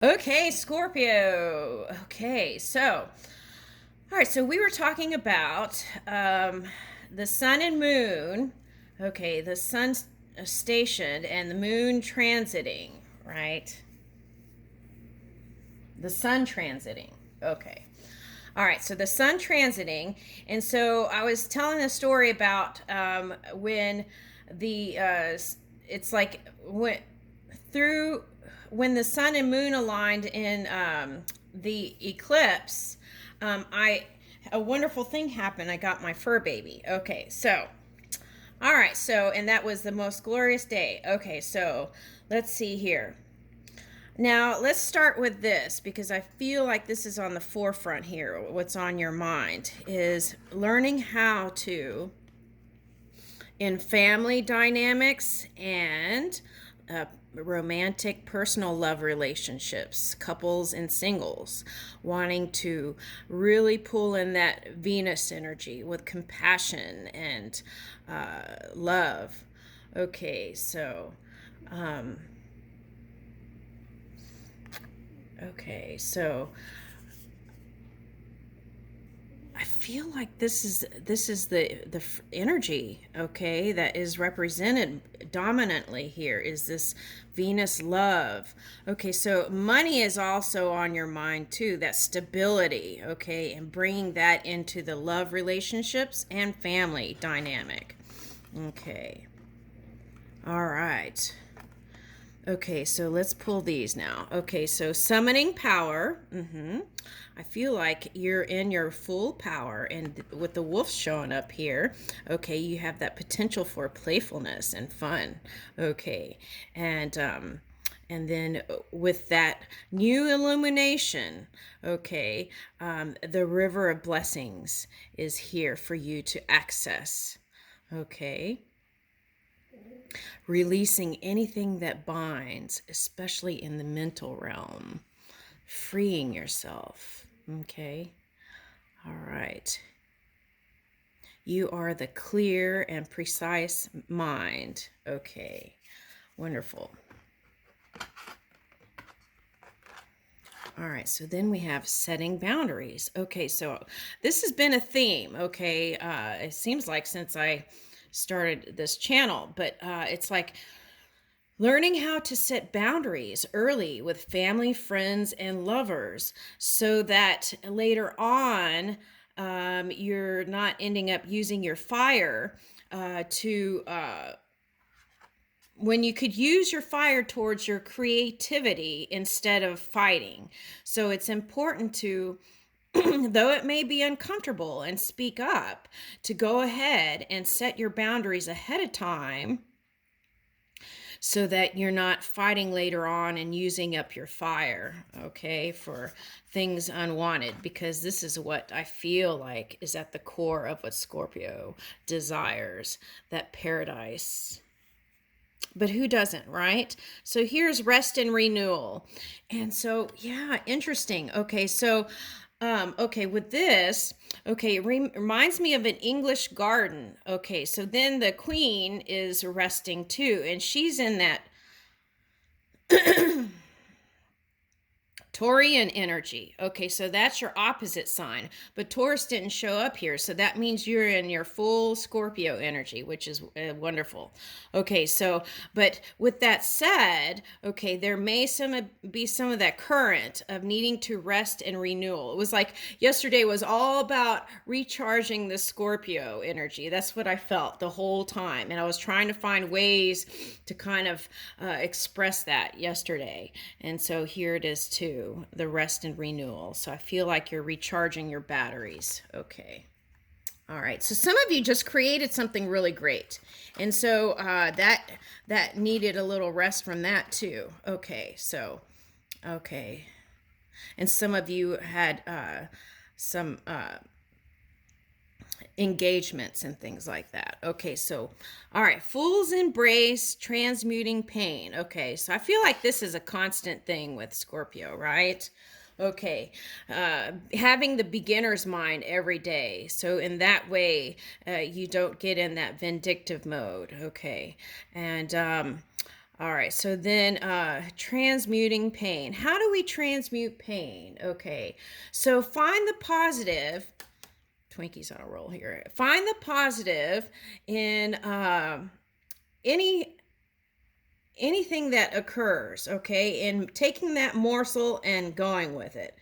Okay, Scorpio. Okay, all right, so we were talking about the sun and moon. Okay, the sun's stationed and the moon transiting, right? The sun transiting. Okay. All right, so the sun transiting. And so I was telling a story about when it's like through when the sun and moon aligned in the eclipse, I a wonderful thing happened. I got my fur baby. Okay, so all right, so and that was the most glorious day. Okay, so let's see here. Now, let's start with this because I feel like this is on the forefront here. What's on your mind is learning how to, in family dynamics and romantic personal love relationships, couples and singles, wanting to really pull in that Venus energy with compassion and love. Okay, so. Um, Okay, so I feel like this is the energy, okay, that is represented dominantly here is this Venus love. Okay, so money is also on your mind too, that stability, okay, and bringing that into the love relationships and family dynamic. Okay. All right. Okay, so let's pull these now. Okay, so summoning power. I feel like you're in your full power, and with the wolf showing up here, okay, you have that potential for playfulness and fun. Okay, and then with that new illumination, okay, the river of blessings is here for you to access. Okay, releasing anything that binds, especially in the mental realm, freeing yourself. Okay, all right. You are the clear and precise mind. Okay, wonderful. All right, so then we have setting boundaries. Okay, so this has been a theme, okay? It seems like since I started this channel, but it's like learning how to set boundaries early with family, friends, and lovers so that later on you're not ending up using your fire to when you could use your fire towards your creativity instead of fighting. So it's important to, though it may be uncomfortable and speak up, to go ahead and set your boundaries ahead of time so that you're not fighting later on and using up your fire, okay, for things unwanted, because this is what I feel like is at the core of what Scorpio desires, that paradise. But who doesn't, right? So here's rest and renewal. And so, yeah, interesting. Okay, so okay, with this, okay, it reminds me of an English garden. Okay, so then the queen is resting too, and she's in that Taurian energy. Okay, so that's your opposite sign. But Taurus didn't show up here, so that means you're in your full Scorpio energy, which is wonderful. Okay, so, but with that said, okay, there may be some of that current of needing to rest and renewal. It was like yesterday was all about recharging the Scorpio energy. That's what I felt the whole time. And I was trying to find ways to kind of express that yesterday. And so here it is too, the rest and renewal. So I feel like you're recharging your batteries. Okay. All right. So some of you just created something really great. And so that needed a little rest from that too. Okay. So, okay. And some of you had some engagements and things like that. Okay, so, all right, fools embrace transmuting pain. Okay, so I feel like this is a constant thing with Scorpio, right? Okay, having the beginner's mind every day. So in that way, you don't get in that vindictive mode. Okay, and All right, so then transmuting pain. How do we transmute pain? Okay, so find the positive. Twinkie's on a roll here. Find the positive in any anything that occurs, okay, and taking that morsel and going with it.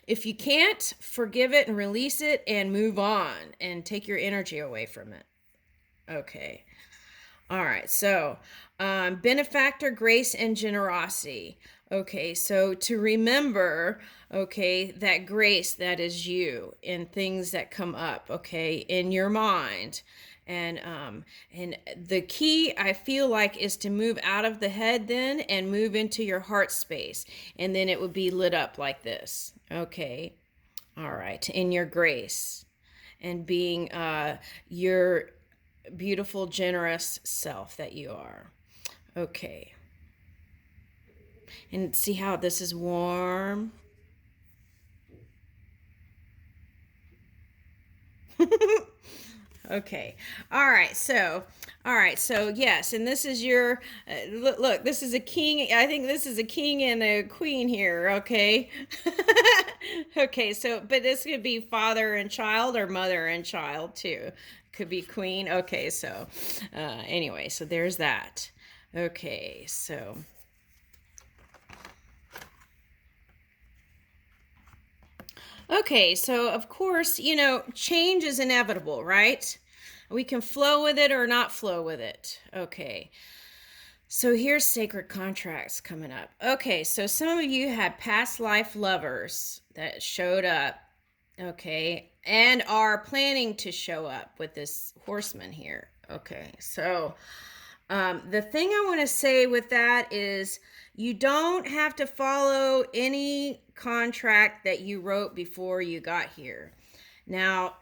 If you can't, forgive it and release it and move on and take your energy away from it. Okay. All right. So, benefactor, grace, and generosity. Okay. So, to remember, okay, that grace that is you in things that come up, okay, in your mind. And the key I feel like is to move out of the head then and move into your heart space, and then it would be lit up like this. Okay. All right. In your grace and being your beautiful, generous self that you are. Okay. And see how this is warm? Okay. All right. So yes, and this is your look, this is a king. I think this is a king and a queen here, okay? Okay. So, but this could be father and child or mother and child too. Could be queen. Okay. So, anyway, so there's that. Okay. So, okay, so of course, change is inevitable, right? We can flow with it or not flow with it. Okay, so here's sacred contracts coming up. Okay, so some of you had past life lovers that showed up, okay, and are planning to show up with this horseman here. Okay, so the thing I want to say with that is you don't have to follow any contract that you wrote before you got here. Now,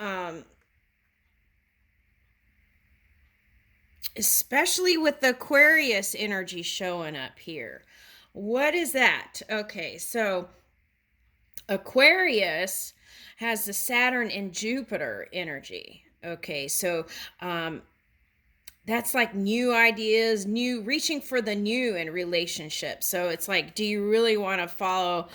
especially with the Aquarius energy showing up here. What is that? Okay, so Aquarius has the Saturn and Jupiter energy. Okay, so that's like new ideas, new reaching for the new in relationships. So it's like, do you really want to follow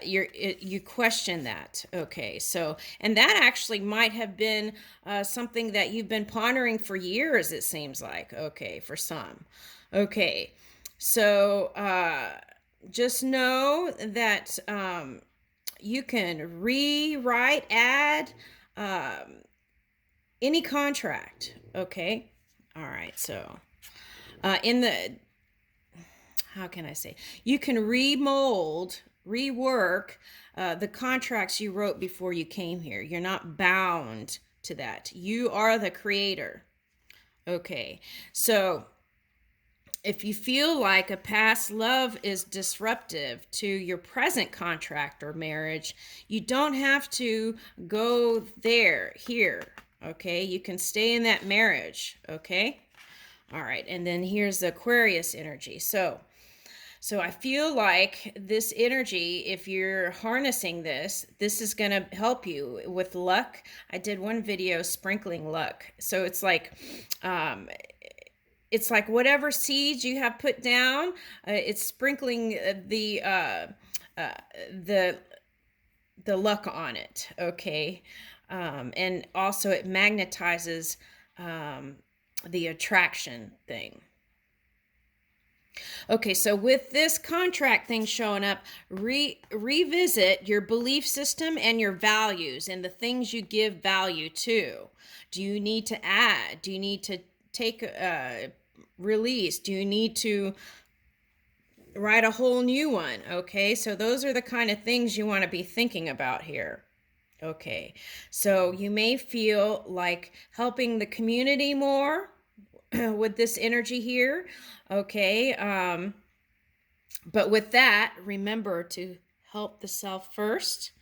you question that? Okay, so and that actually might have been something that you've been pondering for years, it seems like. Okay, for some. Okay, so just know that you can rewrite, add any contract. Okay. All right, so in the, how can I say, you can remold, rework the contracts you wrote before you came here. You're not bound to that. You are the creator. Okay, so if you feel like a past love is disruptive to your present contract or marriage, you don't have to go there, here. Okay, you can stay in that marriage. Okay, all right, and then here's the Aquarius energy. So I feel like this energy, if you're harnessing this is going to help you with luck. I did one video sprinkling luck. So it's like whatever seeds you have put down, it's sprinkling the luck on it. Okay. And also it magnetizes the attraction thing. Okay, so with this contract thing showing up, revisit your belief system and your values and the things you give value to. Do you need to add? Do you need to take release? Do you need to write a whole new one? Okay, so those are the kind of things you want to be thinking about here. Okay, so you may feel like helping the community more with this energy here. Okay, but with that, remember to help the self first,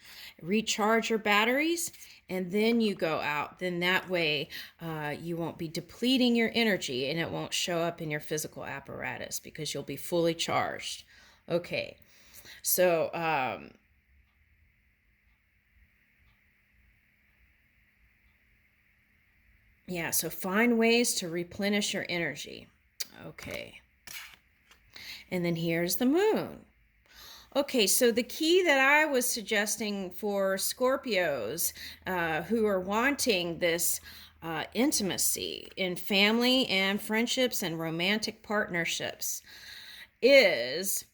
recharge your batteries, and then you go out. Then that way you won't be depleting your energy and it won't show up in your physical apparatus because you'll be fully charged. Okay, so Yeah, so find ways to replenish your energy. Okay. And then here's the moon. Okay, so the key that I was suggesting for Scorpios who are wanting this intimacy in family and friendships and romantic partnerships is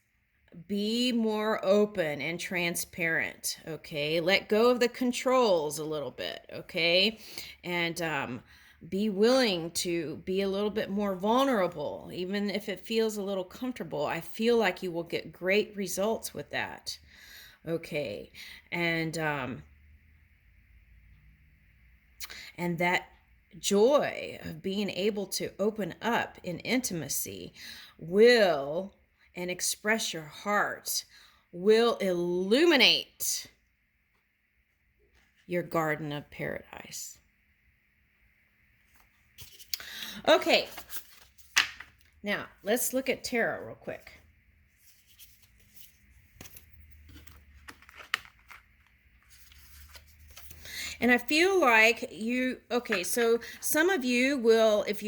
be more open and transparent. Okay, let go of the controls a little bit. Okay, and be willing to be a little bit more vulnerable, even if it feels a little comfortable. I feel like you will get great results with that. Okay, and that joy of being able to open up in intimacy will and express your heart will illuminate your garden of paradise. Okay, now let's look at tarot real quick. And I feel like okay, so some of you will, if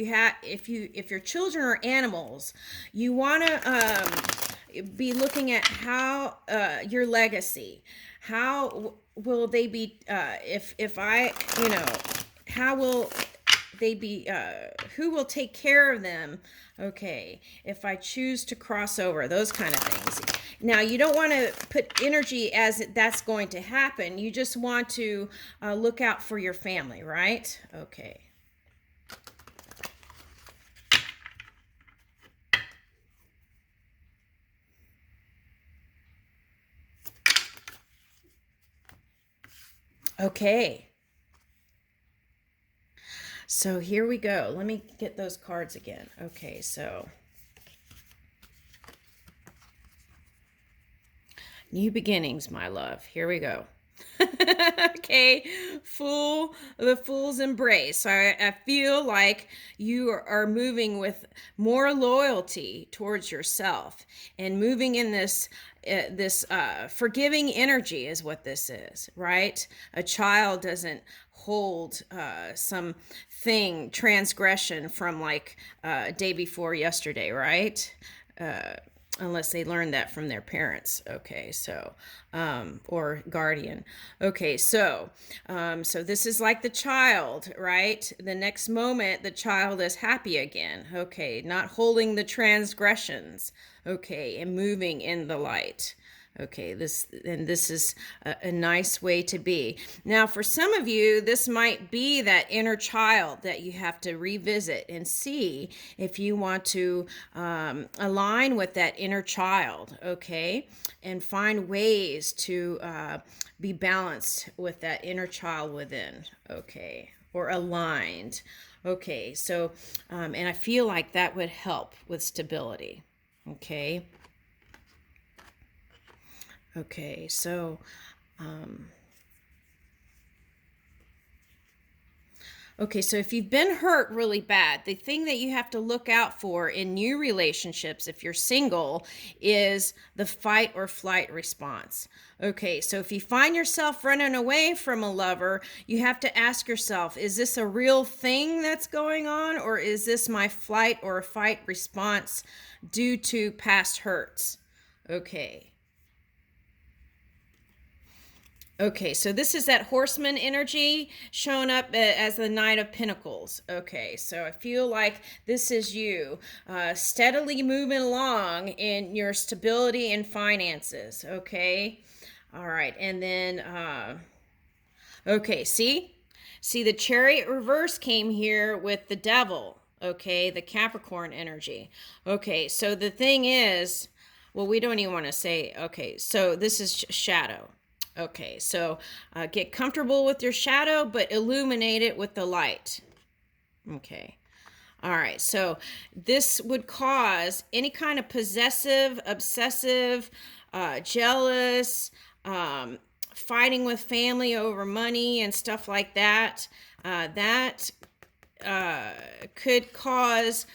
your children are animals, you want to be looking at how your legacy, how will they be, if I, how will they be, who will take care of them, okay, if I choose to cross over, those kind of things. Now, you don't want to put energy as that's going to happen. You just want to look out for your family, right? Okay. Okay. So here we go. Let me get those cards again. Okay, so new beginnings, my love. Here we go. Okay, the fool's embrace. I feel like you are moving with more loyalty towards yourself and moving in this forgiving energy is what this is, right? A child doesn't hold some transgression from like day before yesterday, right? Unless they learned that from their parents. Okay, so or guardian. Okay, so this is like the child, right? The next moment the child is happy again. Okay, not holding the transgressions. Okay, and moving in the light. Okay, this is a nice way to be. Now, for some of you, this might be that inner child that you have to revisit and see if you want to align with that inner child, okay, and find ways to be balanced with that inner child within, okay, or aligned. Okay, so, and I feel like that would help with stability, okay. Okay, so okay, so if you've been hurt really bad, the thing that you have to look out for in new relationships, if you're single, is the fight or flight response. Okay, so if you find yourself running away from a lover, you have to ask yourself, is this a real thing that's going on, or is this my flight or fight response due to past hurts? Okay. Okay, so this is that horseman energy shown up as the Knight of Pentacles. Okay, so I feel like this is you steadily moving along in your stability and finances. Okay, all right, and then, okay, see, the Chariot reverse came here with the Devil. Okay, the Capricorn energy. Okay, so the thing is, well, we don't even want to say, okay, so this is shadow. Okay, so get comfortable with your shadow, but illuminate it with the light. Okay. All right, so this would cause any kind of possessive, obsessive, jealous, fighting with family over money and stuff like that. That could cause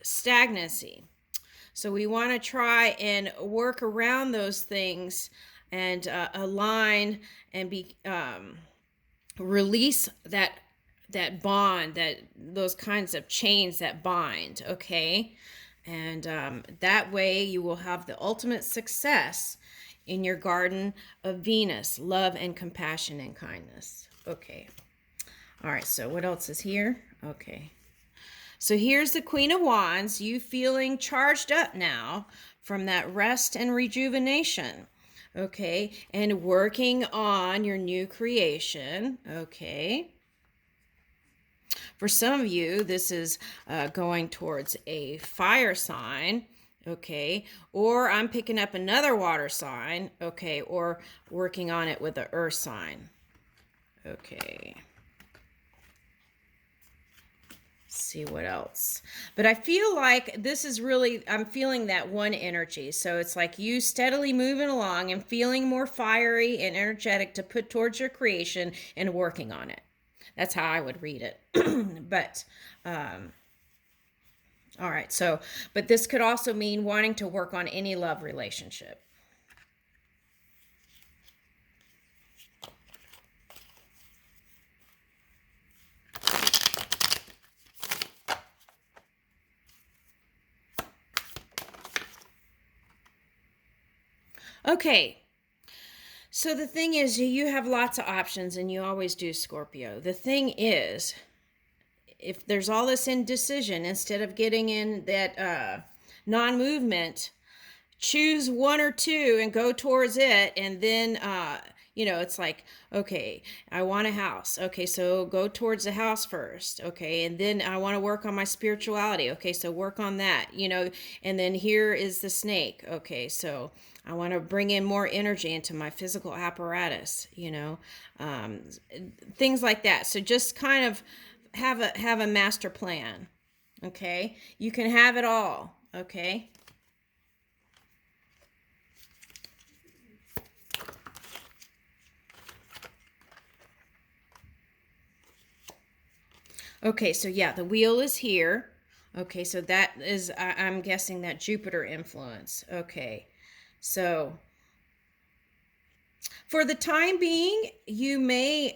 stagnancy. So we want to try and work around those things and align and be release that bond, that those kinds of chains that bind, okay? And that way you will have the ultimate success in your garden of Venus, love and compassion and kindness. Okay. All right, so what else is here? Okay. So here's the Queen of Wands, you feeling charged up now from that rest and rejuvenation. Okay, and working on your new creation. Okay. For some of you, this is going towards a fire sign, okay, or I'm picking up another water sign, okay, or working on it with an earth sign, okay. See what else. But I feel like this is really, I'm feeling that one energy. So it's like you steadily moving along and feeling more fiery and energetic to put towards your creation and working on it. That's how I would read it. But, all right. So, but this could also mean wanting to work on any love relationship. Okay. So the thing is, you have lots of options, and you always do, Scorpio. The thing is, if there's all this indecision, instead of getting in that non-movement, choose one or two and go towards it. And then, it's like, okay, I want a house. Okay, so go towards the house first. Okay, and then I want to work on my spirituality. Okay, so work on that, and then here is the snake. Okay, so I want to bring in more energy into my physical apparatus, things like that. So just kind of have a master plan. Okay, you can have it all. Okay. Okay, so yeah, the wheel is here. Okay, so that is, I'm guessing that Jupiter influence. Okay, so for the time being, you may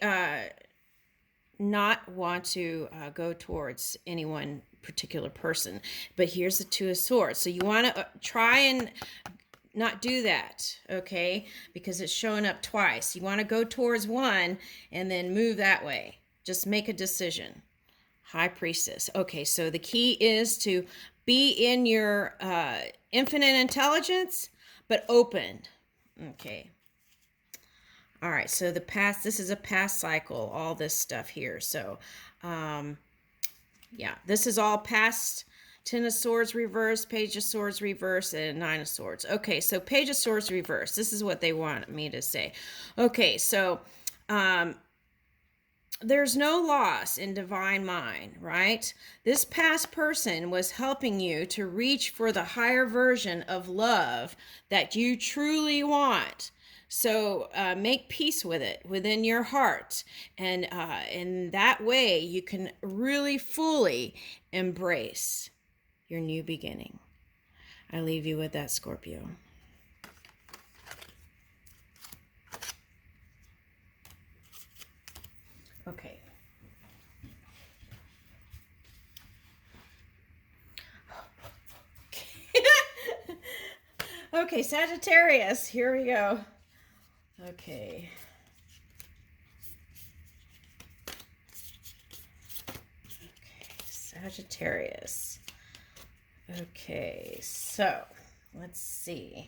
not want to go towards any one particular person. But here's the Two of Swords. So you want to try and not do that, okay? Because it's showing up twice. You want to go towards one and then move that way. Just make a decision. High Priestess. Okay, so the key is to be in your infinite intelligence, but open. Okay. All right, so the past, this is a past cycle, all this stuff here. So, yeah, this is all past. Ten of Swords reverse, Page of Swords reverse, and Nine of Swords. Okay, so Page of Swords reverse. This is what they want me to say. Okay, so there's no loss in divine mind, right? This past person was helping you to reach for the higher version of love that you truly want. So make peace with it within your heart. And in that way, you can really fully embrace your new beginning. I leave you with that, Scorpio. Okay. Okay, Sagittarius, here we go. Okay. Sagittarius. Okay, so let's see.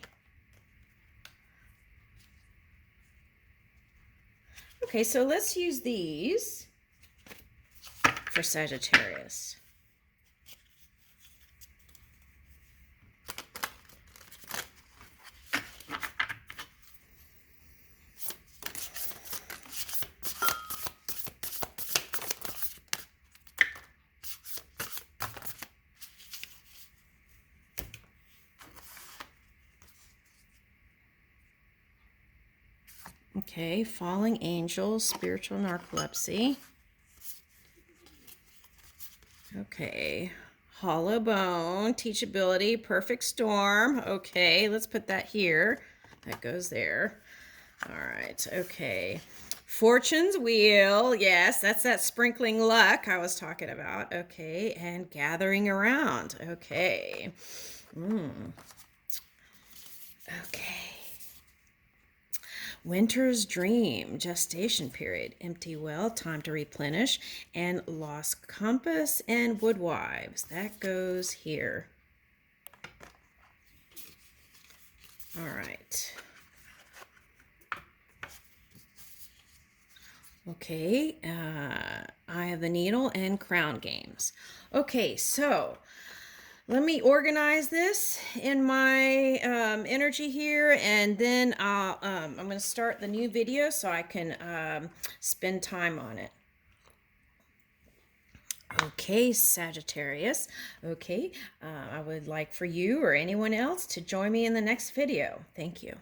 Okay, so let's use these for Sagittarius. Okay, falling angels, spiritual narcolepsy. Okay, hollow bone, teachability, perfect storm. Okay, let's put that here. That goes there. All right, okay. Fortune's wheel. Yes, that's that sprinkling luck I was talking about. Okay, and gathering around. Okay. Okay. Winter's dream, gestation period, empty well, time to replenish, and lost compass and woodwives. That goes here. All right. Okay, Eye of the Needle and Crown Games. Okay, so let me organize this in my energy here, and then I'm going to start the new video so I can spend time on it. Okay, Sagittarius. Okay, I would like for you or anyone else to join me in the next video. Thank you.